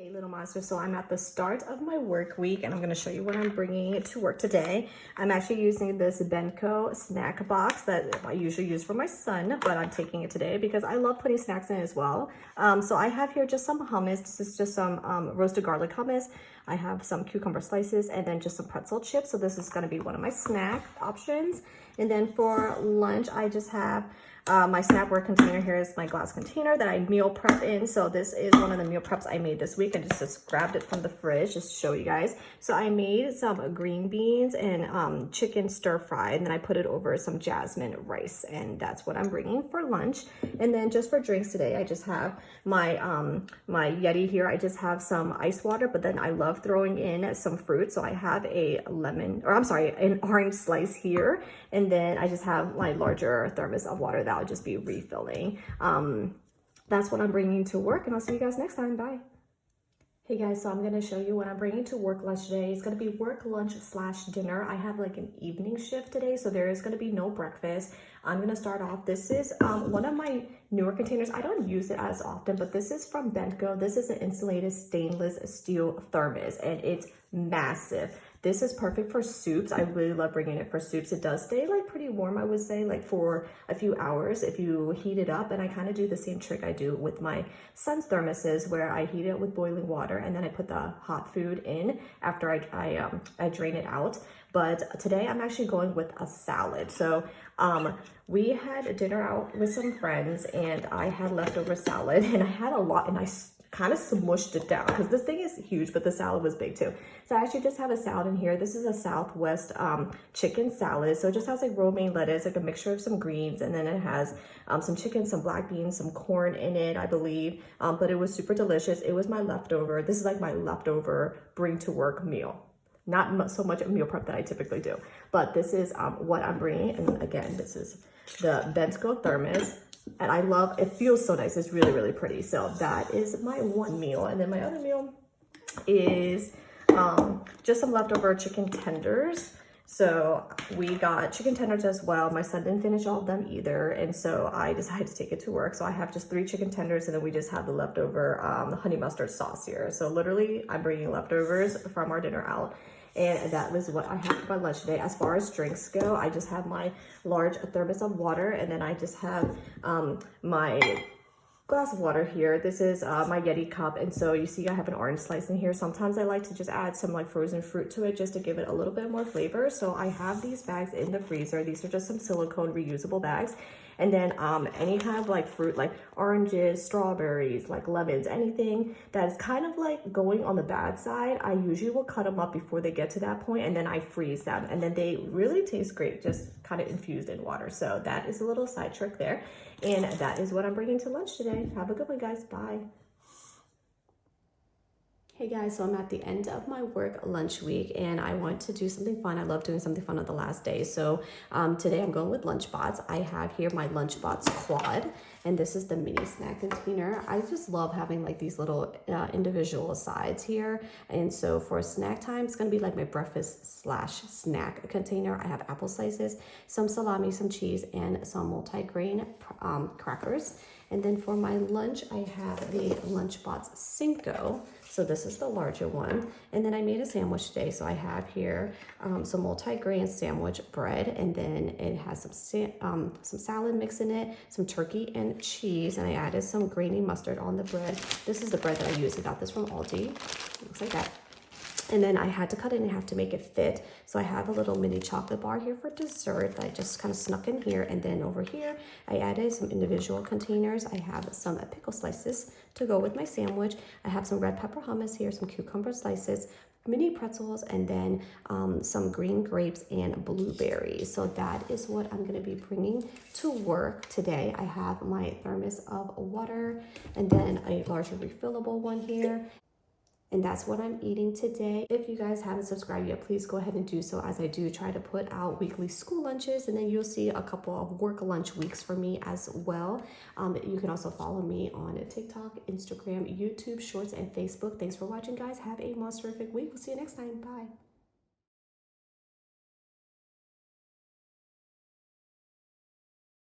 Hey little monster, so I'm at the start of my work week and I'm going to show you what I'm bringing to work today. I'm actually using this bento snack box that I usually use for my son, but I'm taking it today because I love putting snacks in as well. So I have here just some hummus. This is just some roasted garlic hummus. I have some cucumber slices and then just some pretzel chips. So this is going to be one of my snack options. And then for lunch, I just have my Snapware container. Here is my glass container that I meal prep in. So this is one of the meal preps I made this week. I just grabbed it from the fridge just to show you guys. So I made some green beans and chicken stir fry, and then I put it over some jasmine rice, and that's what I'm bringing for lunch. And then just for drinks today, I just have my my Yeti here. I just have some ice water, but then I love throwing in some fruit. So I have a an orange slice here, and then I just have my larger thermos of water that I'll just be refilling. That's what I'm bringing to work, and I'll see you guys next time. Bye. Hey guys, so I'm going to show you what I'm bringing to work lunch today. It's going to be work lunch / dinner. I have like an evening shift today, so there is going to be no breakfast. I'm going to start off. This is one of my newer containers. I don't use it as often, but this is from Bento. This is an insulated stainless steel thermos, and it's massive. This is perfect for soups. I really love bringing it for soups. It does stay like pretty warm, I would say, like for a few hours if you heat it up. And I kind of do the same trick I do with my son's thermoses, where I heat it with boiling water and then I put the hot food in after I drain it out. But today I'm actually going with a salad. So we had dinner out with some friends and I had leftover salad, and I had a lot, and I kind of smushed it down because this thing is huge, but the salad was big too. So I actually just have a salad in here. This is a Southwest chicken salad. So it just has like romaine lettuce, like a mixture of some greens, and then it has some chicken, some black beans, some corn in it, I believe. But it was super delicious. It was my leftover. This is like my leftover bring to work meal. Not so much a meal prep that I typically do, but this is what I'm bringing. And again, this is the Bento thermos. And I love, it feels so nice. It's really, really pretty. So that is my one meal. And then my other meal is just some leftover chicken tenders. So we got chicken tenders as well. My son didn't finish all of them either. And so I decided to take it to work. So I have just 3 chicken tenders, and then we just have the leftover honey mustard sauce here. So literally I'm bringing leftovers from our dinner out. And that was what I had for my lunch today. As far as drinks go, I just have my large thermos of water, and then I just have my glass of water here. This is my Yeti cup, and so you see I have an orange slice in here. Sometimes I like to just add some like frozen fruit to it just to give it a little bit more flavor. So I have these bags in the freezer. These are just some silicone reusable bags. And then any kind of like fruit, like oranges, strawberries, like lemons, anything that's kind of like going on the bad side, I usually will cut them up before they get to that point, and then I freeze them. And then they really taste great, just kind of infused in water. So that is a little side trick there. And that is what I'm bringing to lunch today. Have a good one, guys. Bye. Hey guys, so I'm at the end of my work lunch week and I want to do something fun. I love doing something fun on the last day. So today I'm going with Lunchbots. I have here my Lunchbots quad, and this is the mini snack container. I just love having like these little individual sides here. And so for snack time, it's gonna be like my breakfast / snack container. I have apple slices, some salami, some cheese, and some multi-grain crackers. And then for my lunch, I have the Lunchbots Cinco. So this is the larger one. And then I made a sandwich today. So I have here some multi-grain sandwich bread, and then it has some salad mix in it, some turkey and cheese, and I added some grainy mustard on the bread. This is the bread that I use. I got this from Aldi. Looks like that. And then I had to cut it in half to make it fit. So I have a little mini chocolate bar here for dessert that I just kind of snuck in here. And then over here, I added some individual containers. I have some pickle slices to go with my sandwich. I have some red pepper hummus here, some cucumber slices, mini pretzels, and then some green grapes and blueberries. So that is what I'm gonna be bringing to work today. I have my thermos of water, and then a larger refillable one here. And that's what I'm eating today. If you guys haven't subscribed yet, please go ahead and do so, as I do try to put out weekly school lunches, and then you'll see a couple of work lunch weeks for me as well. You can also follow me on TikTok, Instagram, YouTube Shorts, and Facebook. Thanks for watching, guys. Have a monster-ific week. We'll see you next time. Bye.